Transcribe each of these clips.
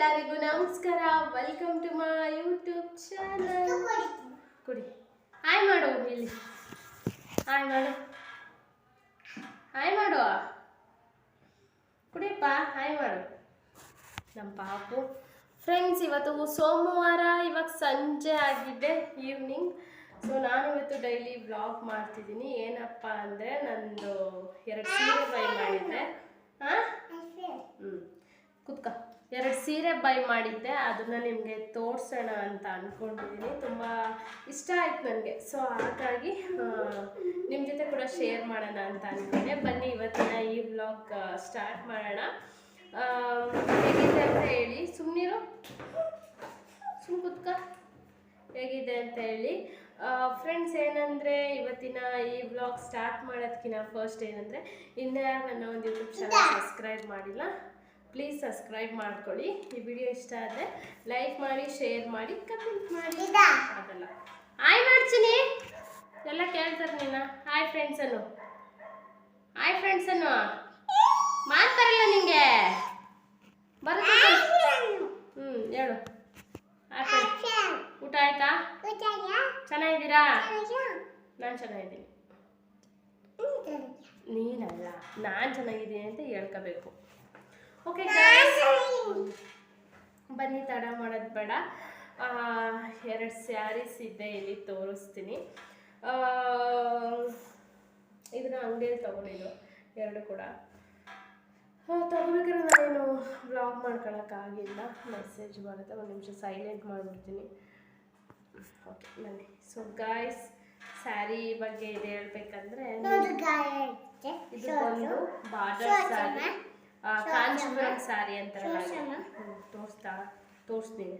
ಎಲ್ಲರಿಗೂ ನಮಸ್ಕಾರ. Welcome to my YouTube channel. ಕುಡಿ. ಹಾಯ್ ಮಾಡು. ಇಲ್ಲಿ ಹಾಯ್ ಮಾಡು. ಹಾಯ್ ಮಾಡು. ಕುಡಿಯಪ್ಪ. ಹಾಯ್ ಮಾಡು ನಮ್ಮ ಪಾಪು. ಫ್ರೆಂಡ್ಸ್, ಇವತ್ತು ಸೋಮವಾರ, ಇವಾಗ ಸಂಜೆ ಆಗಿದೆ, ಈವ್ನಿಂಗ್. ಸೊ ನಾನಿವತ್ತು ಡೈಲಿ ವ್ಲಾಗ್ ಮಾಡ್ತಿದ್ದೀನಿ. ಏನಪ್ಪ ಅಂದರೆ ನಂದು 2 ಸೀರೆ ಬೈ ಮಾಡಿದ್ದೆ. ಕುತ್ಕ 2 ಸೀರೆ ಬೈ ಮಾಡಿದ್ದೆ. ಅದನ್ನು ನಿಮಗೆ ತೋರಿಸೋಣ ಅಂತ ಅಂದ್ಕೊಂಡಿದ್ದೀನಿ. ತುಂಬ ಇಷ್ಟ ಆಯ್ತು ನನಗೆ. ಸೊ ಹಾಗಾಗಿ ನಿಮ್ಮ ಜೊತೆ ಕೂಡ ಶೇರ್ ಮಾಡೋಣ ಅಂತ ಅಂದ್ಕೊಂಡೆ. ಬನ್ನಿ ಇವತ್ತಿನ ಈ ವ್ಲಾಗ್ ಸ್ಟಾರ್ಟ್ ಮಾಡೋಣ. ಹೇಗಿದೆ ಅಂತ ಹೇಳಿ. ಸುಮ್ಮನಿರು, ಸುಮ್ಮ ಕುತ್ಕ. ಹೇಗಿದೆ ಅಂತ ಹೇಳಿ. ಫ್ರೆಂಡ್ಸ್, ಏನಂದರೆ ಇವತ್ತಿನ ಈ ವ್ಲಾಗ್ ಸ್ಟಾರ್ಟ್ ಮಾಡೋದಕ್ಕಿಂತ ಫಸ್ಟ್ ಏನಂದರೆ, ಇನ್ನೂ ಯಾರು ನನ್ನ ಒಂದು ಯೂಟ್ಯೂಬ್ ಚಾನಲ್ ಸಬ್ಸ್ಕ್ರೈಬ್ ಮಾಡಿಲ್ಲ, ಪ್ಲೀಸ್ ಸಬ್ಸ್ಕ್ರೈಬ್ ಮಾಡ್ಕೊಳ್ಳಿ. ಈ ವಿಡಿಯೋ ಇಷ್ಟ ಆದರೆ ಲೈಕ್ ಮಾಡಿ, ಶೇರ್ ಮಾಡಿ, ಕಮೆಂಟ್ ಮಾಡಿ. ಅದಲ್ಲ ಹಾಯ್ ಮಾಡ್ತೀನಿ, ಎಲ್ಲ ಕೇಳ್ತಾರೆ ನೀನು. ಹಾಯ್ ಫ್ರೆಂಡ್ಸ್ ಅನ್ನು, ಹಾಯ್ ಫ್ರೆಂಡ್ಸ್ ಅನ್ನು. ಮಾತಾಡಲ್ಲ ನಿಂಗೆ ಬರುತ್ತೆ. ಹೇಳು. ಊಟ ಆಯ್ತಾ? ಚೆನ್ನಾಗಿದ್ದೀರಾ? ನಾನು ಚೆನ್ನಾಗಿದ್ದೀನಿ. ನೀನಲ್ಲ, ನಾನು ಚೆನ್ನಾಗಿದ್ದೀನಿ ಅಂತ ಹೇಳ್ಕೋಬೇಕು. ಓಕೆ ಗಾಯ್ಸ್, ಬನ್ನಿ, ತಡ ಮಾಡೋದು ಬೇಡ. 2 ಸ್ಯಾರೀಸ್ ಇದ್ದೆ, ಇಲ್ಲಿ ತೋರಿಸ್ತೀನಿ. ಇದನ್ನ ಅಂಗಡಿಯಲ್ಲಿ ತೊಗೊಂಡಿದ್ದು 2 ಕೂಡ. ತೊಗೋಬೇಕಾದ್ರೆ ನಾನೇನು ವ್ಲಾಗ್ ಮಾಡ್ಕೊಳಕ್ಕಾಗಿಲ್ಲ, ಮೆಸೇಜ್ ಬರುತ್ತೆ. ಒಂದು ನಿಮಿಷ ಸೈಲೆಂಟ್ ಮಾಡಿಬಿಡ್ತೀನಿ. ಓಕೆ ಬನ್ನಿ. ಸೊ ಗಾಯ್ಸ್, ಸ್ಯಾರಿ ಬಗ್ಗೆ ಇದು ಹೇಳ್ಬೇಕಂದ್ರೆ, ಇದು ಒಂದು ಬಾರ್ಡರ್ ಸ್ಯಾರಿ, ಕಾಂಚೀಪುರಂ ಸ್ಯಾರಿ ಅಂತಾರಲ್ಲ. ತೋರಿಸ್ತೀನಿ.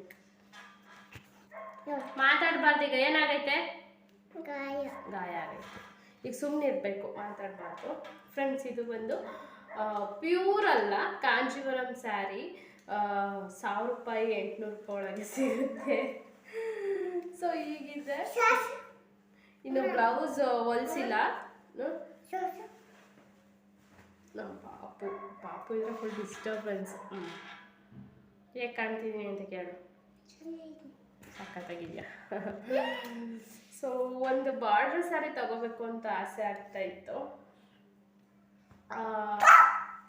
ಮಾತಾಡಬಾರ್ದು. ಈಗ ಏನಾಗೈತೆ? ಗಾಯ ಆಗೈತೆ. ಈಗ ಸುಮ್ಮನೆ ಇರಬೇಕು, ಮಾತಾಡಬಾರ್ದು. ಫ್ರೆಂಡ್ಸ್, ಇದು ಒಂದು ಪ್ಯೂರ್ ಅಲ್ಲ, ಕಾಂಚೀಪುರಂ ಸ್ಯಾರಿ. 1000 ರೂಪಾಯಿ 800 ರೂಪಾಯಿ ಒಳಗೆ ಸಿಗುತ್ತೆ. ಸೊ ಹೀಗಿದೆ. ಇನ್ನು ಬ್ಲೌಸ್ ಹೊಲಿಸಿಲ್ಲ. ನಮ್ಮ ಪಾಪು ಇದ್ರೆ ಫುಲ್ ಡಿಸ್ಟರ್ಬೆನ್ಸ್. ಹೇಗೆ ಕಾಣ್ತಿದ್ದೀನಿ ಅಂತ ಕೇಳು. ಸಖತ್ತಾಗಿದೆಯಾ? ಸೊ ಒಂದು ಬಾರ್ಡರ್ ಸ್ಯಾರಿ ತಗೋಬೇಕು ಅಂತ ಆಸೆ ಆಗ್ತಾ ಇತ್ತು.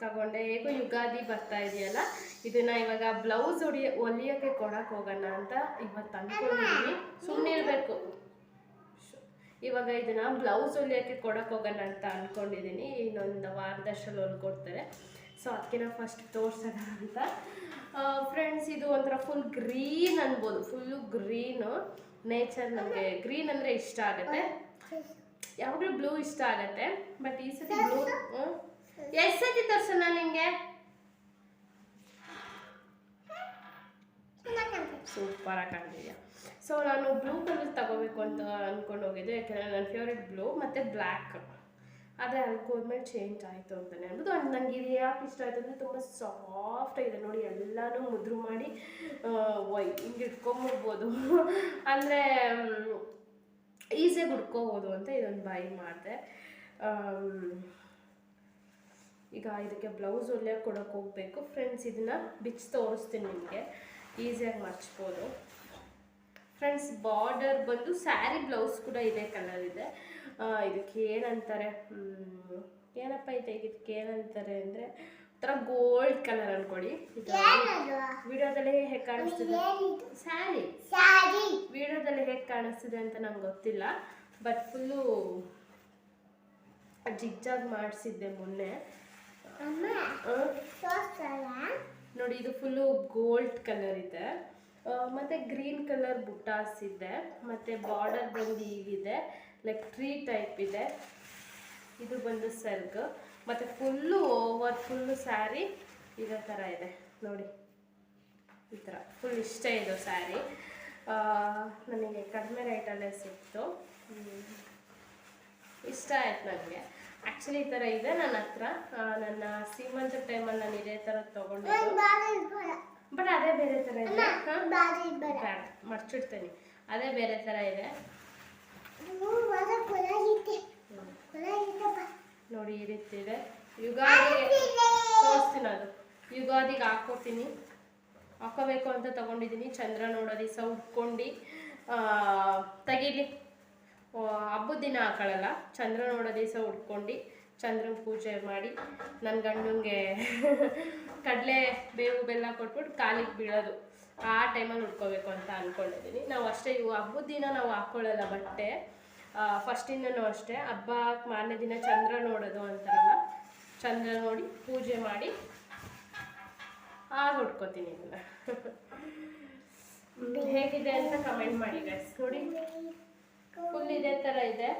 ತಗೊಂಡೆ. ಹೇಗೂ ಯುಗಾದಿ ಬರ್ತಾ ಇದೆಯಲ್ಲ, ಇದನ್ನ ಇವಾಗ ಬ್ಲೌಸ್ ಹೊಲಿಯೋಕ್ಕೆ ಕೊಡಕ್ಕೆ ಹೋಗೋಣ ಅಂತ ಇವತ್ತು ಅಂದ್ಕೊಂಡಿದ್ದೀನಿ. ಸುಮ್ಮನೆ ಇರಬೇಕು. ಇವಾಗ ಇದನ್ನ ಬ್ಲೌಸ್ ಹೊಲಿಯೋಕ್ಕೆ ಕೊಡಕ್ಕೆ ಹೋಗೋಣ ಅಂತ ಅಂದ್ಕೊಂಡಿದ್ದೀನಿ. ಇನ್ನೊಂದು ವಾರದಷ್ಟರಲ್ಲಿ ಹೊಲ್ಕೊಡ್ತಾರೆ. ಸೊ ಅದಕ್ಕಿಂತ ಫಸ್ಟ್ ತೋರ್ಸೋಣ ಅಂತ. ಫ್ರೆಂಡ್ಸ್, ಇದು ಒಂಥರ ಫುಲ್ ಗ್ರೀನ್ ಅನ್ಬೋದು. Full green nature. ನನಗೆ ಗ್ರೀನ್ ಅಂದರೆ ಇಷ್ಟ ಆಗುತ್ತೆ. ಯಾವಾಗಲೂ ಬ್ಲೂ ಇಷ್ಟ ಆಗುತ್ತೆ. ಬಟ್ ಈ ಸತಿ ಬ್ಲೂ ಎಷ್ಟು ಸತಿ ತೋರ್ಸೋಣ ನಿಮಗೆ? ಸೂಪರ್ ಆಗಿ ಕಾಣ್ತಿದ್ಯಾ? ಸೊ ನಾನು ಬ್ಲೂ ಕಲರ್ ತಗೋಬೇಕು ಅಂತ ಅಂದ್ಕೊಂಡು ಹೋಗಿದ್ದೆ. ಯಾಕೆಂದರೆ ನನ್ನ ಫೇವ್ರೆಟ್ ಬ್ಲೂ ಮತ್ತು ಬ್ಲ್ಯಾಕ್. ಆದರೆ ಅದಕ್ಕೆ ಹೋದ್ಮೇಲೆ ಚೇಂಜ್ ಆಯಿತು ಅಂತಲೇ ಅನ್ಬೋದು. ಆ್ಯಂಡ್ ನನಗೆ ಇದು ಯಾಕೆ ಇಷ್ಟ ಆಯಿತು ಅಂದರೆ, ತುಂಬ ಸಾಫ್ಟ್ ಆಗಿದೆ ನೋಡಿ. ಎಲ್ಲನೂ ಮುದ್ರು ಮಾಡಿ ಹಿಂಗೆ ಇಟ್ಕೊಂಬಿಡ್ಬೋದು. ಅಂದರೆ ಈಸಿಯಾಗಿ ಉಟ್ಕೋಬೋದು ಅಂತ ಇದೊಂದು ಬೈ ಮಾಡಿದೆ. ಈಗ ಇದಕ್ಕೆ ಬ್ಲೌಸ್ ಹೊಲಿಯೋಕೆ ಕೊಡೋಕೆ ಹೋಗಬೇಕು. ಫ್ರೆಂಡ್ಸ್, ಇದನ್ನು ಬಿಚ್ಚಿ ತೋರಿಸ್ತೀನಿ ನಿಮಗೆ, ಈಸಿಯಾಗಿ ಮರ್ಚ್ಬೋದು. ಫ್ರೆಂಡ್ಸ್, ಬಾರ್ಡರ್ ಬಂದು ಸ್ಯಾರಿ ಬ್ಲೌಸ್ ಕೂಡ ಇದೇ ಕಲರ್ ಇದೆ. ಇದಕ್ಕೆ ಏನಂತಾರೆ, ಏನಪ್ಪ ಇದೆ ಇದಕ್ಕೆ ಏನಂತಾರೆ ಅಂದರೆ, ಒಂಥರ ಗೋಲ್ಡ್ ಕಲರ್ ಅಂದ್ಕೊಳ್ಳಿ. ವಿಡಿಯೋದಲ್ಲಿ ಹೇಗೆ ಕಾಣಿಸ್ತಿದೆ ಸ್ಯಾರಿ, ವಿಡಿಯೋದಲ್ಲಿ ಹೇಗೆ ಕಾಣಿಸ್ತಿದೆ ಅಂತ ನಂಗೆ ಗೊತ್ತಿಲ್ಲ. ಬಟ್ ಫುಲ್ಲು ಜಿಗ್ಜಾಗ್ ಮಾಡಿಸಿದ್ದೆ ಮೊನ್ನೆ ನೋಡಿ. ಇದು ಫುಲ್ಲು ಗೋಲ್ಡ್ ಕಲರ್ ಇದೆ. ಮತ್ತು ಗ್ರೀನ್ ಕಲರ್ ಬುಟ್ಟಾಸ್ ಇದೆ. ಮತ್ತು ಬಾರ್ಡರ್ ಬಂದು ಹೀಗಿದೆ, ಲೈಕ್ ಟ್ರೀ ಟೈಪ್ ಇದೆ. ಇದು ಬಂದು ಸರ್ಗ್. ಮತ್ತು ಫುಲ್ಲು ಓವರ್ ಫುಲ್ಲು ಸ್ಯಾರಿ ಇದೇ ಥರ ಇದೆ ನೋಡಿ. ಈ ಥರ ಫುಲ್ ಇಷ್ಟ ಇದು ಸ್ಯಾರಿ. ನನಗೆ ಕಡಿಮೆ ರೇಟಲ್ಲೇ ಸಿಕ್ತು. ಇಷ್ಟ ಆಯ್ತು ನನಗೆ. ಆ್ಯಕ್ಚುಲಿ ಈ ಥರ ಇದೆ ನನ್ನ ಹತ್ರ. ನನ್ನ ಸೀಮಂತ ಟೈಮಲ್ಲಿ ನಾನು ಇದೇ ಥರ ತೊಗೊಂಡಿದ್ದು. ಬಟ್ ಅದೇ ಬೇರೆ ಥರ ಇದೆ. ಬೇಡ, ಮರ್ಚಿಡ್ತೀನಿ. ಅದೇ ಬೇರೆ ಥರ ಇದೆ ನೋಡಿ. ಈ ರೀತಿ ಇದೆ. ಯುಗಾದಿಗೆ ತೋರಿಸ್ತೀನಿ, ಅದು ಯುಗಾದಿಗೆ ಹಾಕ್ಕೋತೀನಿ. ಹಾಕೋಬೇಕು ಅಂತ ತೊಗೊಂಡಿದ್ದೀನಿ. ಚಂದ್ರ ನೋಡೋ ದಿವಸ ಉಟ್ಕೊಂಡು ತೆಗೀಲಿ, ಹಬ್ಬದ ದಿನ ಹಾಕೊಳ್ಳಲ್ಲ, ಚಂದ್ರ ನೋಡೋ ದಿವಸ ಉಟ್ಕೊಂಡು ಚಂದ್ರನ ಪೂಜೆ ಮಾಡಿ ನನ್ನ ಗಂಡಂಗೆ ಕಡಲೆ ಬೇವು ಬೆಲ್ಲ ಕೊಟ್ಬಿಟ್ಟು ಕಾಲಿಗೆ ಬೀಳೋದು, ಆ ಟೈಮಲ್ಲಿ ಉಟ್ಕೋಬೇಕು ಅಂತ ಅಂದ್ಕೊಂಡಿದ್ದೀನಿ. ನಾವು ಅಷ್ಟೇ, ಇವು ಹಬ್ಬದ ದಿನ ನಾವು ಹಾಕ್ಕೊಳ್ಳಲ್ಲ ಬಟ್ಟೆ, ಫಸ್ಟಿಂದನೂ ಅಷ್ಟೇ. ಹಬ್ಬ ಮಾರನೇ ದಿನ ಚಂದ್ರ ನೋಡೋದು ಅಂತಾರಲ್ಲ, ಚಂದ್ರ ನೋಡಿ ಪೂಜೆ ಮಾಡಿ ಆಗ ಉಟ್ಕೋತೀನಿ ಇದನ್ನು. ಹೇಗಿದೆ ಅಂತ ಕಮೆಂಟ್ ಮಾಡಿ ಗೈಸ್. ನೋಡಿ ಫುಲ್ ಇದೇ ಥರ ಇದೆ.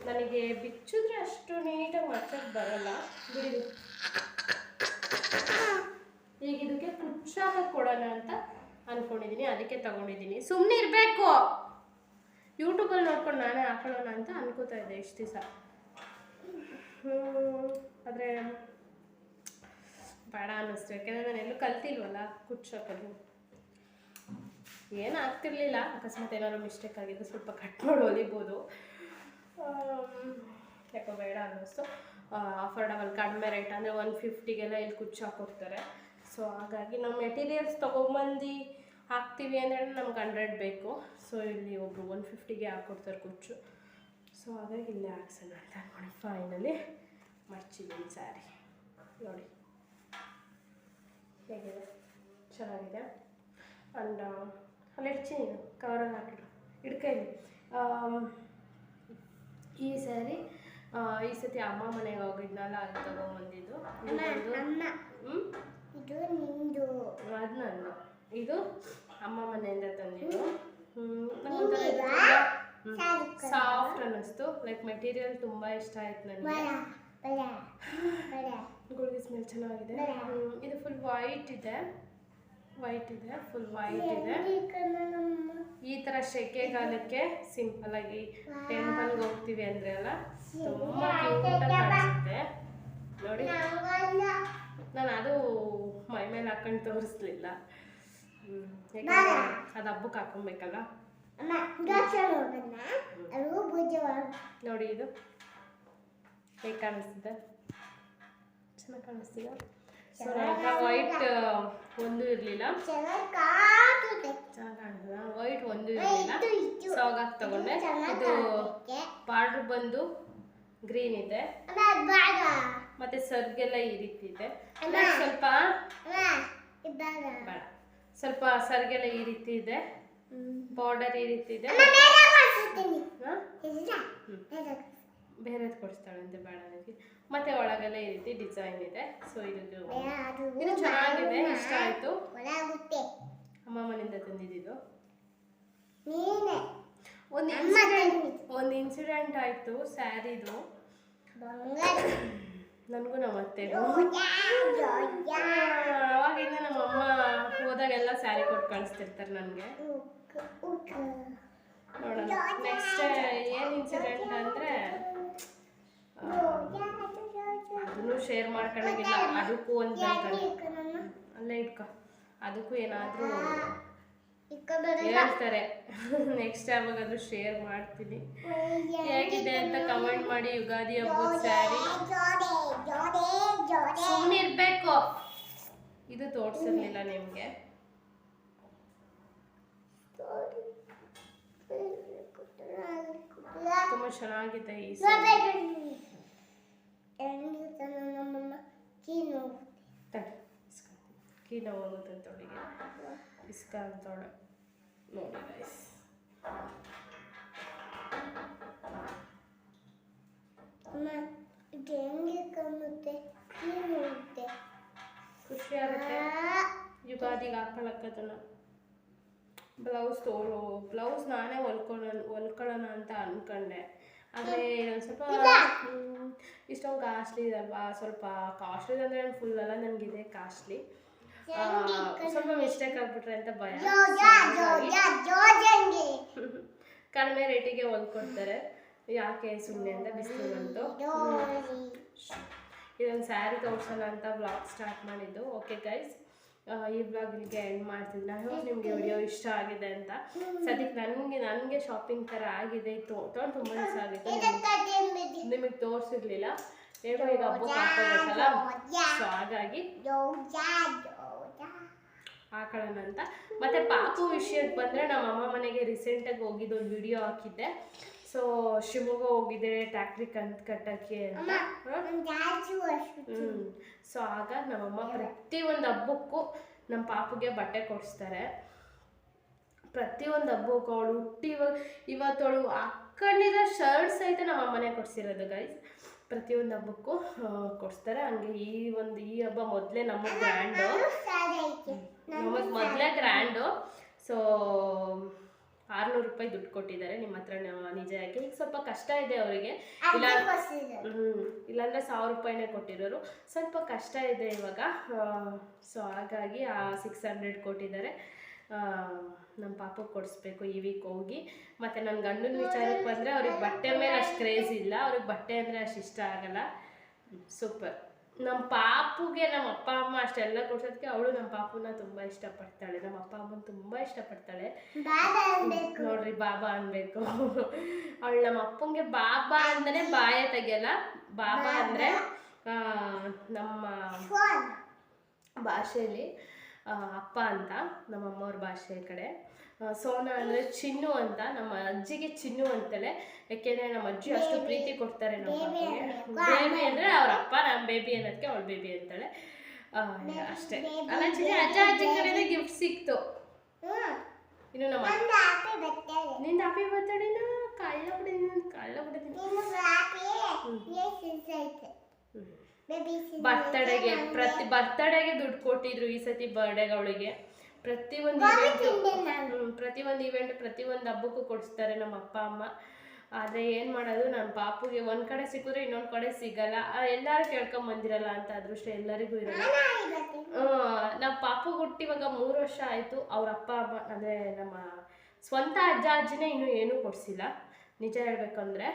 ನನಗೆ ಬಿಚ್ಚಿದ್ರೆ ಅಷ್ಟು ನೀಟಾಗಿ ಮಚ್ಚಕ್ಕೆ ಬರಲ್ಲ ಬಿಡಿ. ಈಗ ಇದಕ್ಕೆ ಕುಚ್ಚಾಕ ಕೊಡೋಣ ಅಂತ ಅಂದ್ಕೊಂಡಿದ್ದೀನಿ, ಅದಕ್ಕೆ ತಗೊಂಡಿದ್ದೀನಿ. ಸುಮ್ಮನೆ ಇರಬೇಕು, ಯೂಟ್ಯೂಬಲ್ಲಿ ನೋಡ್ಕೊಂಡು ನಾನೇ ಹಾಕೊಳ್ಳೋಣ ಅಂತ ಅನ್ಕೋತಾ ಇದ್ದೆ ಇಷ್ಟು ದಿವಸ. ಆದರೆ ಬೇಡ ಅನ್ನಿಸ್ತು, ಯಾಕೆಂದರೆ ನಾನು ಎಲ್ಲೂ ಕಲ್ತಿಲ್ವಲ್ಲ ಕುಚ್ಚಾಕೋದು. ಏನು ಆಗ್ತಿರ್ಲಿಲ್ಲ, ಅಕಸ್ಮಾತ್ ಏನಾದ್ರು ಮಿಸ್ಟೇಕ್ ಆಗಿದ್ದು ಸ್ವಲ್ಪ ಕಟ್ ಮಾಡಿ ಹೊಲಿಬೋದು. ಯಾಕೋ ಬೇಡ ಅನ್ನಿಸ್ತು. ಅಫೋರ್ಡಬಲ್, ಕಡಿಮೆ ರೇಟ್, ಅಂದರೆ 150ಗೆಲ್ಲ ಇಲ್ಲಿ ಕುಚ್ಚು ಹಾಕೊಡ್ತಾರೆ. ಸೊ ಹಾಗಾಗಿ ನಾವು ಮೆಟೀರಿಯಲ್ಸ್ ತೊಗೊಂಬಂದು ಹಾಕ್ತೀವಿ ಅಂದರೆ ನಮ್ಗೆ 100 ಬೇಕು. ಸೊ ಇಲ್ಲಿ ಒಬ್ಬರು 150ಗೆ ಹಾಕ್ಕೊಡ್ತಾರೆ ಕುಚ್ಚು. ಸೊ ಹಾಗಾಗಿ ಇಲ್ಲೇ ಹಾಕ್ಸೋಣ ಅಂತ ಅಂದ್ಕೊಂಡು ಫೈನಲಿ ಮರ್ಚಿದ್ದೀನಿ ಸ್ಯಾರಿ. ನೋಡಿ ಹೇಗಿದೆ, ಚೆನ್ನಾಗಿದೆ. ಆ್ಯಂಡ್ ಅಲ್ಲಿ ಇಡ್ಚಿ ನೀನು ಕವರಲ್ಲಿ ಹಾಕಿಡು, ಇಡ್ಕೈಲಿ. ಈ ಸ್ಯಾರಿ ಈ ಸತಿ ಅಮ್ಮ ಮನೆಗೆ ಹೋಗಿದ್ನಲ್ಲ, ಅದು ತಗೊಂಬಂದಿದ್ದು. ಅದು ನಂದು, ಇದು ಅಮ್ಮ ಮನೆಯಿಂದ ತಂದಿದ್ದು. ಸಾಫ್ಟ್ ಅನ್ನಿಸ್ತು, ಲೈಕ್ ಮೆಟೀರಿಯಲ್ ತುಂಬ ಇಷ್ಟ ಆಯ್ತು ನನಗೆ. ಗುಳಿಗೆ ಸ್ಮೆಲ್ ಚೆನ್ನಾಗಿದೆ. ಇದು ಫುಲ್ ವೈಟ್ ಇದೆ, ಫುಲ್ ವೈಟ್ ಇದೆ. ಈ ಥರ ಸೆಕೆಗಾಲಕ್ಕೆ ಸಿಂಪಲ್ ಆಗಿ ಟೆಂಪಲ್ಗೆ ಹೋಗ್ತೀವಿ ಅಂದರೆ ಅಲ್ಲ, ತುಂಬ ಕ್ಯೂಟಾಗಿ ಕಾಣಿಸುತ್ತೆ ನೋಡಿ. ನಾನು ಅದು ಮೈ ಮೇಲೆ ಹಾಕೊಂಡು ತೋರಿಸ್ಲಿಲ್ಲ, ಯಾಕಂದರೆ ಅದು ಹಬ್ಬಕ್ಕೆ ಹಾಕೊಬೇಕಲ್ಲ. ನೋಡಿ ಇದು ಹೇಗೆ ಕಾಣಿಸ್ತಿದೆ, ಚೆನ್ನಾಗಿ ಕಾಣಿಸ್ತಿದೆ. ಸೊ ನನ್ನ ವೈಟ್ ಒಂದು ಇರಲಿಲ್ಲ, ಚೆನ್ನಾಗಿ ಕಾಣಿಸ್ತದ, ವೈಟ್ ಒಂದು ಇರಲಿಲ್ಲ. ಸೊ ಹಾಗಾಗಿ ತಗೊಂಡೆ. ಇದು ಬಾರ್ಡ್ರ್ ಬಂದು ಗ್ರೀನ್ ಇದೆ, ಮತ್ತೆ ಸರ್ಗೆಲ್ಲ ಈ ರೀತಿ ಇದೆ. ಸ್ವಲ್ಪ ಬೇಡ, ಸ್ವಲ್ಪ ಸರ್ಗೆಲ್ಲ ಈ ರೀತಿ ಇದೆ, ಬಾರ್ಡರ್ ಈ ರೀತಿ ಇದೆ. ಬೇರೆದು ಕೊಡಿಸ್ತಾಳಂತೆ, ಬೇಡ ನನಗೆ. ಮತ್ತೆ ಒಳಗೆಲ್ಲ ಈ ರೀತಿ ಡಿಸೈನ್ ಇದೆ. ಸೊ ಇದು ಚೆನ್ನಾಗಿದೆ, ಇಷ್ಟ ಆಯ್ತು. ಅಮ್ಮ ಮನೆಯಿಂದ ತಂದಿದ್ದು. ಒಂದು ಇನ್ಸಿಡೆಂಟ್ ಆಯ್ತು ಸ್ಯಾರಿದು, ನನಗೂ ನಮ್ಮ ಅತ್ತೆಗೂ. ಅವಾಗಿಂದ ನಮ್ಮಮ್ಮ ಹೋದಾಗೆಲ್ಲ ಸ್ಯಾರಿ ಕೊಟ್ಟು ಕಳಿಸ್ತಿರ್ತಾರೆ ನನಗೆ. ನೋಡೋಣ ನೆಕ್ಸ್ಟ್ ಏನು ಇನ್ಸಿಡೆಂಟ್ ಅಂದರೆ, ಅದನ್ನು ಶೇರ್ ಮಾಡ್ಕೊಳ್ಳೋಂಗಿಲ್ಲ. ಅದಕ್ಕೂ ಒಂದು ಅಲ್ಲೇ ಇಟ್ಕೊ, ಅದಕ್ಕೂ ಏನಾದರೂ ಹೇಳ್ತಾರೆ. ನೆಕ್ಸ್ಟ್ ಯಾವಾಗಾದ್ರೂ ಶೇರ್ ಮಾಡ್ತೀನಿ. ಹೇಗಿದೆ ಅಂತ ಕಮೆಂಟ್ ಮಾಡಿ. ಯುಗಾದಿ ಹಬ್ಬದ ಸ್ಯಾರಿ ಸುಮ್ಮನೆ ಇರಬೇಕು, ಇದು ತೋರಿಸಿರ್ಲಿಲ್ಲ ನಿಮಗೆ. ತುಂಬ ಚೆನ್ನಾಗಿದೆ ಈ ಸ್ಯಾರಿ. ಕೀ ನೋವಾಗುತ್ತೆ ತೊಳಿಗೆ ಇಸ್ಕ ಅಂತೋಳೆ ನೋಡಿ ಗೈಸ್. ಖುಷಿ ಆಗುತ್ತೆ ಯುಗಾದಿಗೆ ಹಾಕೊಳ್ಳೋಕ್ಕದನ್ನ. ಬ್ಲೌಸ್ ನಾನೇ ಹೊಲ್ಕೊಳ್ಳೋಣ ಅಂತ ಅಂದ್ಕೊಂಡೆ, ಆದರೆ ಒಂದು ಸ್ವಲ್ಪ ಇಷ್ಟೊಂದು ಕಾಸ್ಟ್ಲಿ ಇದಲ್ವಾ. ಸ್ವಲ್ಪ ಕಾಸ್ಟ್ಲಿ ಅಂದರೆ ನಾನು ಫುಲ್ ಅಲ್ಲ, ನನಗಿದೆ ಕಾಸ್ಟ್ಲಿ. ಸ್ವಲ್ಪ ಮಿಸ್ಟೇಕ್ ಆಗ್ಬಿಟ್ರೆ ಅಂತ ಭಯ. ಕಡಿಮೆ ರೇಟಿಗೆ ಹೊಲ್ಕೊಡ್ತಾರೆ, ಯಾಕೆ ಸುಮ್ಮನೆ ಅಂತ ಬಿಸಿಲು ಬಂತು. ಇದೊಂದು ಸ್ಯಾರಿ ತೋರಿಸೋಣ ಅಂತ ಬ್ಲಾಗ್ ಸ್ಟಾರ್ಟ್ ಮಾಡಿದ್ದು. ಓಕೆ ಗೈಸ್, ಈ ಬ್ಲಾಗ್ ಇಲ್ಲಿಗೆ ಎಂಡ್ ಮಾಡ್ತೀನಿ. ನಾನು ನಿಮಗೆ ವಿಡಿಯೋ ಇಷ್ಟ ಆಗಿದೆ ಅಂತ. ಸದ್ಯಕ್ಕೆ ನನಗೆ ಶಾಪಿಂಗ್ ಥರ ಆಗಿದೆ, ತೊಗೊಂಡು ತುಂಬ ದಿವಸ ಆಗಿತ್ತು, ನಿಮಗೆ ತೋರಿಸಿರ್ಲಿಲ್ಲ. ಹೇಗೋ ಈಗ ಹಬ್ಬಕ್ಕೆ ಹಾಕೋಬೇಕಲ್ಲ, ಸೊ ಹಾಗಾಗಿ ಹಾಕೊಳ್ಳೋಣ ಅಂತ. ಮತ್ತು ಪಾಪು ವಿಷಯಕ್ಕೆ ಬಂದರೆ ನಮ್ಮ ಅಮ್ಮ ಮನೆಗೆ ರೀಸೆಂಟಾಗಿ ಹೋಗಿದ್ದು ಒಂದು ವಿಡಿಯೋ ಹಾಕಿದ್ದೆ. ಸೊ ಶಿವಮೊಗ್ಗ ಹೋಗಿದ್ದೆ ಟ್ಯಾಕ್ಟ್ರಿ ಕಟ್ಟಕ್ಕೆ ಅಂತ. ಸೊ ಆಗ ನಮ್ಮಮ್ಮ ಪ್ರತಿಯೊಂದು ಹಬ್ಬಕ್ಕೂ ನಮ್ಮ ಪಾಪುಗೆ ಬಟ್ಟೆ ಕೊಡಿಸ್ತಾರೆ. ಪ್ರತಿಯೊಂದು ಹಬ್ಬಕ್ಕೂ ಅವಳು ಇವತ್ತವಳು ಹಾಕೊಂಡಿರೋ ಶರ್ಟ್ಸ್ ಸಹಿತ ನಮ್ಮ ಅಮ್ಮನೇ ಕೊಡಿಸಿರೋದು ಗೈಸ್. ಪ್ರತಿಯೊಂದು ಹಬ್ಬಕ್ಕೂ ಕೊಡಿಸ್ತಾರೆ. ಹಂಗೆ ಈ ಹಬ್ಬ ಮೊದಲೇ ನಮಗೆ ಗ್ರ್ಯಾಂಡು. ಸೊ 600 ರೂಪಾಯಿ ದುಡ್ಡು ಕೊಟ್ಟಿದ್ದಾರೆ ನಿಮ್ಮ ಹತ್ರ ನಿಜವಾಗಿ. ಈಗ ಸ್ವಲ್ಪ ಕಷ್ಟ ಇದೆ ಅವರಿಗೆ, ಇಲ್ಲಾಂದರೆ 1000 ರೂಪಾಯಿನೇ ಕೊಟ್ಟಿರೋರು. ಸ್ವಲ್ಪ ಕಷ್ಟ ಇದೆ ಇವಾಗ. ಸೊ ಹಾಗಾಗಿ 600 ಕೊಟ್ಟಿದ್ದಾರೆ. ನಮ್ಮ ಪಾಪಗೆ ಕೊಡಿಸ್ಬೇಕು ಈ ವೀಕ್ ಹೋಗಿ. ಮತ್ತು ನನ್ನ ಗಂಡನ ವಿಚಾರಕ್ಕೆ ಬಂದರೆ ಅವ್ರಿಗೆ ಬಟ್ಟೆ ಮೇಲೆ ಅಷ್ಟು ಕ್ರೇಜ್ ಇಲ್ಲ. ಅವ್ರಿಗೆ ಬಟ್ಟೆ ಅಂದರೆ ಅಷ್ಟು ಇಷ್ಟ ಆಗಲ್ಲ. ಸೂಪರ್. ನಮ್ಮ ಪಾಪುಗೆ ನಮ್ಮ ಅಪ್ಪ ಅಮ್ಮ ಅಷ್ಟೆಲ್ಲ ಕೊಡ್ಸೋದಕ್ಕೆ ಅವಳು ನಮ್ಮ ಪಾಪುನ ತುಂಬ ಇಷ್ಟಪಡ್ತಾಳೆ. ನಮ್ಮ ಅಪ್ಪ ಅಮ್ಮನ ತುಂಬ ಇಷ್ಟಪಡ್ತಾಳೆ. ನೋಡ್ರಿ ಬಾಬಾ ಅನ್ಬೇಕು. ಅವಳು ನಮ್ಮ ಅಪ್ಪಂಗೆ ಬಾಬಾ ಅಂದರೆ ಬಾಯೇ ತೆಗಿಯಲ್ಲ. ಬಾಬಾ ಅಂದರೆ ನಮ್ಮ ಭಾಷೆಯಲ್ಲಿ ಅಪ್ಪ ಅಂತ, ನಮ್ಮ ಅಮ್ಮವ್ರ ಭಾಷೆ ಕಡೆ. ಸೋನಾ ಅಂದರೆ ಚಿನ್ನು ಅಂತ, ನಮ್ಮ ಅಜ್ಜಿಗೆ ಚಿನ್ನು ಅಂತಾಳೆ. ಯಾಕೆಂದರೆ ನಮ್ಮ ಅಜ್ಜಿ ಅಷ್ಟು ಪ್ರೀತಿ ಕೊಡ್ತಾರೆ ನಮ್ಮ ಪಾಪಗೆ. ಬೇಬಿ ಅಂದರೆ ಅವ್ರ ಅಪ್ಪ, ನಮ್ಮ ಬೇಬಿ ಅನ್ನೋದಕ್ಕೆ ಅವಳು ಬೇಬಿ ಅಂತಾಳೆ. ಅಷ್ಟೇ. ಅಲ್ಲ ಚಿನ್ನಿ, ಅಜ್ಜಿ ಕಡೆನೇ ಗಿಫ್ಟ್ ಸಿಕ್ತು. ಇನ್ನು ನಮ್ಮ ನಿಂದ ಹ್ಯಾಪಿ ಬರ್ತಡೇನ ಕಳ್ಳ ಬಿಡ್ತೀನಿ. ಬರ್ತಡೆಗೆ ದುಡ್ಡು ಕೊಟ್ಟಿದ್ರು ಈ ಸತಿ ಬರ್ಡೇಗೆ ಅವಳಿಗೆ. ಪ್ರತಿಯೊಂದು ಇವೆಂಟ್ ಪ್ರತಿಯೊಂದು ಹಬ್ಬಕ್ಕೂ ಕೊಡಿಸ್ತಾರೆ ನಮ್ಮ ಅಪ್ಪ ಅಮ್ಮ. ಆದರೆ ಏನು ಮಾಡೋದು, ನನ್ನ ಪಾಪುಗೆ ಒಂದು ಕಡೆ ಸಿಕ್ಕಿದ್ರೆ ಇನ್ನೊಂದು ಕಡೆ ಸಿಗಲ್ಲ. ಎಲ್ಲರೂ ಕೇಳ್ಕೊಂಬಂದಿರಲ್ಲ ಅಂತ ಅದೃಷ್ಟ ಎಲ್ಲರಿಗೂ ಇರಲ್ಲ. ನಮ್ಮ ಪಾಪುಗೆ ಹುಟ್ಟಿವಾಗ 3 ವರ್ಷ ಆಯಿತು. ಅವ್ರ ಅಪ್ಪ ಅಮ್ಮ ಅಂದರೆ ನಮ್ಮ ಸ್ವಂತ ಅಜ್ಜಿನೇ ಇನ್ನೂ ಏನೂ ಕೊಡಿಸಿಲ್ಲ ನಿಜ ಹೇಳ್ಬೇಕಂದ್ರೆ.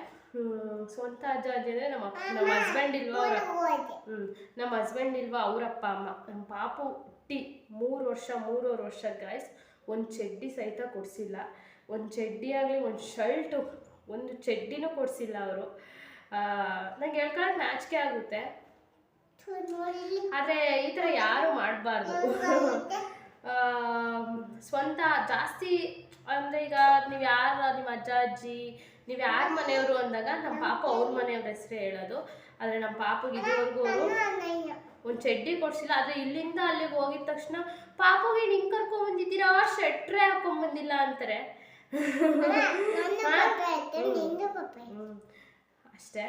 ಸ್ವಂತ ಅಜ್ಜಿ ಅಂದರೆ ನಮ್ಮ ಹಸ್ಬೆಂಡ್ ಇಲ್ವಾ ನಮ್ಮ ಹಸ್ಬೆಂಡ್ ಇಲ್ವಾ ಅವ್ರ ಅಪ್ಪ ಅಮ್ಮ. ನಮ್ಮ ಪಾಪು ಹುಟ್ಟಿ 3 ವರ್ಷ ಗೈಸ್, ಒಂದು ಚಡ್ಡಿ ಸಹಿತ ಕೊಡಿಸಿಲ್ಲ. ಒಂದು ಚಡ್ಡಿ ಆಗಲಿ, ಒಂದು ಶರ್ಟು, ಒಂದು ಚಡ್ಡಿನೂ ಕೊಡಿಸಿಲ್ಲ ಅವರು. ನಂಗೆ ಹೇಳ್ಕೊಳಕ್ಕೆ ನಾಚಿಕೆ ಆಗುತ್ತೆ. ಆದರೆ ಈ ಥರ ಯಾರು ಮಾಡಬಾರ್ದು. ಸ್ವಂತ ಜಾಸ್ತಿ ಅಂದರೆ ಈಗ ನೀವು ಯಾರು ನಿಮ್ಮ ಅಜ್ಜ ಅಜ್ಜಿ ನೀವು ಯಾರ ಮನೆಯವರು ಅಂದಾಗ ನಮ್ಮ ಪಾಪ ಅವ್ರ ಮನೆಯವ್ರ ಹೆಸರೇ ಹೇಳೋದು. ಆದರೆ ನಮ್ಮ ಪಾಪಗೆ ಇದುವರೆಗೂ ಒಂದು ಚಡ್ಡಿ ಕೊಡಿಸಿಲ್ಲ. ಆದರೆ ಇಲ್ಲಿಂದ ಅಲ್ಲಿಗೆ ಹೋಗಿದ ತಕ್ಷಣ ಪಾಪಗೆ ಹಿಂಗೆ ಕರ್ಕೊಂಬಂದಿದ್ದೀರಾ, ಶೆಟ್ರೆ ಹಾಕೊಂಬಂದಿಲ್ಲ ಅಂತಾರೆ. ಅಷ್ಟೇ.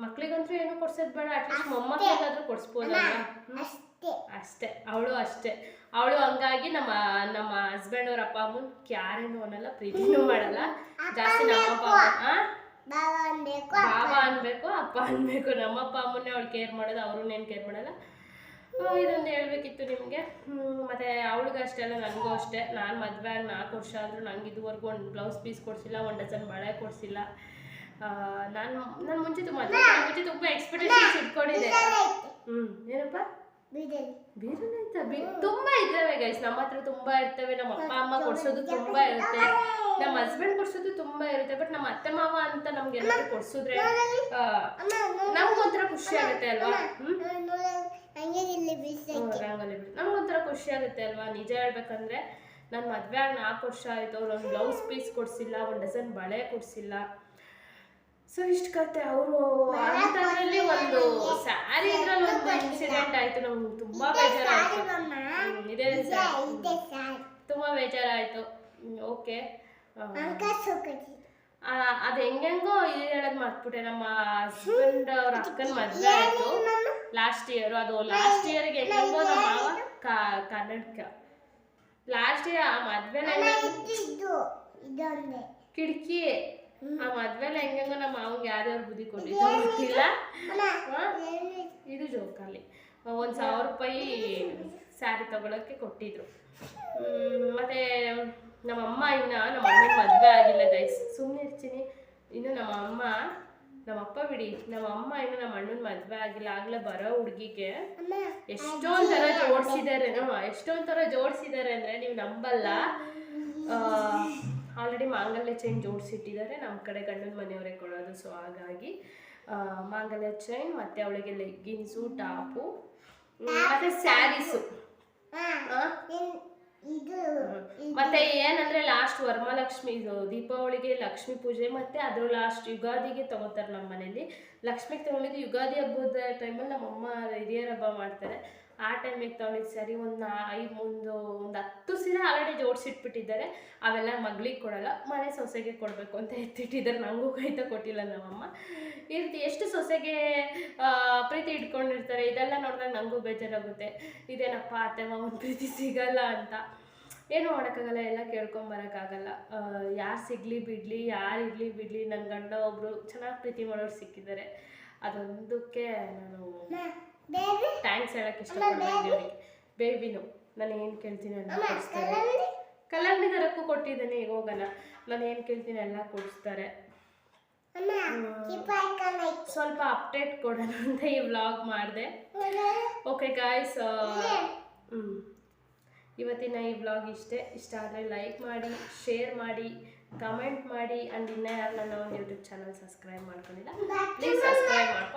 ಮಕ್ಳಿಗಂತೂ ಏನೂ ಕೊಡ್ಸೋದು ಬೇಡ, ಅಟ್ಲೀಸ್ಟ್ ಮೊಮ್ಮಕ್ಕಳಿಗಾದ್ರೂ ಕೊಡಿಸ್ಬೋದಲ್ಲ. ಅಷ್ಟೇ. ಅವಳು ಹಂಗಾಗಿ ನಮ್ಮ ಹಸ್ಬೆಂಡ್ ಅವ್ರ ಅಪ್ಪ ಅಮ್ಮನ ಕ್ಯಾರೇನು ಅನ್ನಲ್ಲ, ಪ್ರೀತಿನೂ ಮಾಡಲ್ಲ ಜಾಸ್ತಿ. ನಮ್ಮಪ್ಪ ಬಾಬಾ ಅನ್ಬೇಕು, ಅಪ್ಪ ಅನ್ಬೇಕು. ನಮ್ಮಪ್ಪ ಅಮ್ಮನ್ನೇ ಅವಳು ಕೇರ್ ಮಾಡೋದು, ಅವ್ರನ್ನೇನು ಕೇರ್ ಮಾಡಲ್ಲ. ಇದೊಂದು ಹೇಳ್ಬೇಕಿತ್ತು ನಿಮಗೆ. ಮತ್ತು ಅವಳಿಗೆ ಅಷ್ಟೇ ಅಲ್ಲ, ನನಗೂ ಅಷ್ಟೇ. ನಾನು ಮದುವೆ ಆಗಿ 4 ವರ್ಷ ಆದರೂ ನಂಗೆ ಇದುವರೆಗೂ ಒಂದು ಬ್ಲೌಸ್ ಪೀಸ್ ಕೊಡಿಸಿಲ್ಲ, ಒಂದು ಡಜನ್ ಬಳೆ ಕೊಡಿಸಿಲ್ಲ. ನಾನು ಮುಂಚೆ ತುಂಬ ಎಕ್ಸ್ಪೆಕ್ಟೇಷನ್ಸ್ ಇಟ್ಕೊಂಡಿದ್ದೆ. ಏನಪ್ಪ ಬೀರನಾಯ್ತಾ? ತುಂಬ ಇದ್ದಾವೆ ಗೈಸ್, ನಮ್ಮ ಹತ್ರ ತುಂಬ ಇರ್ತವೆ. ನಮ್ಮ ಅಪ್ಪ ಅಮ್ಮ ಕೊಡ್ಸೋದು ತುಂಬ ಇರುತ್ತೆ, ನಮ್ಮ ಹಸ್ಬೆಂಡ್ ಕೊಡ್ಸೋದು ತುಂಬ ಇರುತ್ತೆ. ಬಟ್ ನಮ್ಮ ಅತ್ತೆ ಮಾವ ಅಂತ ನಮ್ಗೆ ಏನಾದ್ರು ಕೊಡ್ಸಿದ್ರೆ ನಮ್ಗೊಂಥರ ಖುಷಿ ಆಗುತ್ತೆ ಅಲ್ವಾ? ನಮ್ಗೊಂಥರ ಖುಷಿ ಆಗುತ್ತೆ ಅಲ್ವಾ? ನಿಜ ಹೇಳ್ಬೇಕಂದ್ರೆ ನನ್ನ ಮದುವೆ ಆಗಿ 4 ವರ್ಷ ಆಯಿತು. ಅವ್ರು ಒಂದು ಬ್ಲೌಸ್ ಪೀಸ್ ಕೊಡಿಸಿಲ್ಲ, ಒಂದು ಡಜನ್ ಬಳೆ ಕೊಡಿಸಿಲ್ಲ. ಸೊ ಇಷ್ಟು ಕತೆ. ಅವರು ಅಂಥದ್ರಲ್ಲಿ ಒಂದು ಸ್ಯಾರಿ ಇದ್ರಲ್ಲಿ ಒಂದು ಇನ್ಸಿಡೆಂಟ್ ಆಯಿತು. ನಮ್ಗೆ ತುಂಬ ಬೇಜಾರಾಯಿತು. ಇದೇ ತುಂಬ ಬೇಜಾರಾಯಿತು. ಓಕೆ, ಅದು ಹೆಂಗೆಂಗೋ ಇದು ಹೇಳೋದು ಮರ್ತ್ಬಿಟ್ಟೆ. ನಮ್ಮ ಹಸ್ಬೆಂಡ್ ಅವ್ರ ಅಕ್ಕನ ಮದುವೆ ಆಯಿತು ಲಾಸ್ಟ್ ಇಯರು. ಅದು ಲಾಸ್ಟ್ ಇಯರ್ಗೆ ಹೆಂಗೆಂಗೋ ನಮ್ಮ ಮಾವ ಕರ್ನಾಟಕ ಲಾಸ್ಟ್ ಇಯರ್ ಆ ಮದುವೆನ ಕಿಟಕಿ ಆ ಮದ್ವೆಲ್ಲ ಹೆಂಗಂಗ ನಮ್ಮ ಮಾವಂಗೆ ಯಾರ್ಯಾರು ಬುದ್ಧಿ ಕೊಟ್ಟಿದ್ದು ಗೊತ್ತಿಲ್ಲ. ಇದು ಜೋಕಾಲಿ 1000 ರೂಪಾಯಿ ಸ್ಯಾರಿ ತಗೊಳಕ್ಕೆ ಕೊಟ್ಟಿದ್ರು. ಮತ್ತೆ ನಮ್ಮಮ್ಮ ಇನ್ನು ನಮ್ಮ ಅಣ್ಣನ ಮದುವೆ ಆಗಿಲ್ಲ ಗೈಸ್, ಸುಮ್ಮನೆ ಇರ್ತೀನಿ. ಇನ್ನು ನಮ್ಮಪ್ಪ ಬಿಡಿ, ನಮ್ಮಮ್ಮ ಇನ್ನು ನಮ್ಮ ಅಣ್ಣನ ಮದುವೆ ಆಗಿಲ್ಲ. ಆಗಲೇ ಬರೋ ಹುಡುಗಿಗೆ ಎಷ್ಟೊಂದು ಥರ ಜೋಡಿಸಿದ್ದಾರೆ ಅಂದರೆ ನೀವು ನಂಬಲ್ಲ. ಆಲ್ರೆಡಿ ಮಾಂಗಲ್ಯ ಚೈನ್ ಜೋಡಿಸಿಟ್ಟಿದ್ದಾರೆ, ನಮ್ಮ ಕಡೆ ಗಂಡನ ಮನೆಯವರೇ ಕೊಡೋದು. ಸೊ ಹಾಗಾಗಿ ಮಾಂಗಲ್ಯ ಚೈನ್ ಮತ್ತು ಅವಳಿಗೆ ಲೆಗ್ಗಿನ್ಸು, ಟಾಪು ಮತ್ತು ಸ್ಯಾರೀಸು. ಮತ್ತೆ ಏನಂದ್ರೆ ಲಾಸ್ಟ್ ವರಮಹಾಲಕ್ಷ್ಮಿ ಇದು ದೀಪಾವಳಿಗೆ ಲಕ್ಷ್ಮೀ ಪೂಜೆ ಮತ್ತೆ ಅದ್ರ ಲಾಸ್ಟ್ ಯುಗಾದಿಗೆ ತಗೋತಾರೆ ನಮ್ಮ ಮನೇಲಿ. ಲಕ್ಷ್ಮಿಗೆ ತಗೊಂಡಿದ್ದು ಯುಗಾದಿ ಹಬ್ಬದ ಟೈಮಲ್ಲಿ ನಮ್ಮಮ್ಮ ಹಿರಿಯರ ಹಬ್ಬ ಮಾಡ್ತಾರೆ, ಆ ಟೈಮಿಗೆ ತಗೊಂಡಿದ್ದು ಸರಿ. ಒಂದು 10 ಸೀರೆ ಆಲ್ರೆಡಿ ಜೋಡಿಸಿಟ್ಬಿಟ್ಟಿದ್ದಾರೆ, ಅವೆಲ್ಲ ಮಗಳಿಗೆ ಕೊಡಲ್ಲ, ಮನೆ ಸೊಸೆಗೆ ಕೊಡಬೇಕು ಅಂತ ಎತ್ತಿಟ್ಟಿದ್ದಾರೆ. ನನಗೂ ಕೈತ ಕೊಟ್ಟಿಲ್ಲ ನಮ್ಮಮ್ಮ. ಈ ರೀತಿ ಎಷ್ಟು ಸೊಸೆಗೆ ಪ್ರೀತಿ ಇಟ್ಕೊಂಡಿರ್ತಾರೆ, ಇದೆಲ್ಲ ನೋಡಿದಾಗ ನನಗೂ ಬೇಜಾರಾಗುತ್ತೆ. ಇದೇನಪ್ಪ ಅತ್ತೆ ಮಾವನ ಪ್ರೀತಿ ಸಿಗಲ್ಲ ಅಂತ. ಏನೂ ಮಾಡೋಕ್ಕಾಗಲ್ಲ, ಎಲ್ಲ ಕೇಳ್ಕೊಂಬರೋಕ್ಕಾಗಲ್ಲ. ಯಾರು ಸಿಗಲಿ ಬಿಡಲಿ, ಯಾರು ಇರಲಿ ಬಿಡಲಿ, ನನ್ನ ಗಂಡ ಒಬ್ಬರು ಚೆನ್ನಾಗಿ ಪ್ರೀತಿ ಮಾಡೋರು ಸಿಕ್ಕಿದ್ದಾರೆ. ಅದೊಂದಕ್ಕೆ ನಾನು ಥ್ಯಾಂಕ್ಸ್ ಹೇಳೋಕ್ಕೆ ಇಷ್ಟಪಡ್ತೀನಿ. ಬೇಬಿನು ನಾನು ಏನು ಕೇಳ್ತೀನಿ ಎಲ್ಲ ಕೊಡಿಸ್ತಾರೆ. ಕಲ್ಲಂಗಡಿ ದರಕ್ಕೂ ಕೊಟ್ಟಿದ್ದೇನೆ, ಈಗ ಹೋಗೋಣ. ನಾನು ಏನು ಕೇಳ್ತೀನಿ ಎಲ್ಲ ಕೊಡಿಸ್ತಾರೆ. ಸ್ವಲ್ಪ ಅಪ್ಡೇಟ್ ಕೊಡೋಣ ಅಂತ ಈ ವ್ಲಾಗ್ ಮಾಡಿದೆ. ಓಕೆ ಗಾಯ್ಸ್, ಇವತ್ತಿನ ಈ ವ್ಲಾಗ್ ಇಷ್ಟ ಆದರೆ ಲೈಕ್ ಮಾಡಿ, ಶೇರ್ ಮಾಡಿ, ಕಮೆಂಟ್ ಮಾಡಿ. ಆ್ಯಂಡ್ ಇನ್ನೂ ಯಾರು ನನ್ನ ಒಂದು ಯೂಟ್ಯೂಬ್ ಚಾನಲ್ ಸಬ್ಸ್ಕ್ರೈಬ್ ಮಾಡ್ಕೊಂಡಿಲ್ಲ, ಪ್ಲೀಸ್ ಸಬ್ಸ್ಕ್ರೈಬ್ ಮಾಡಿ.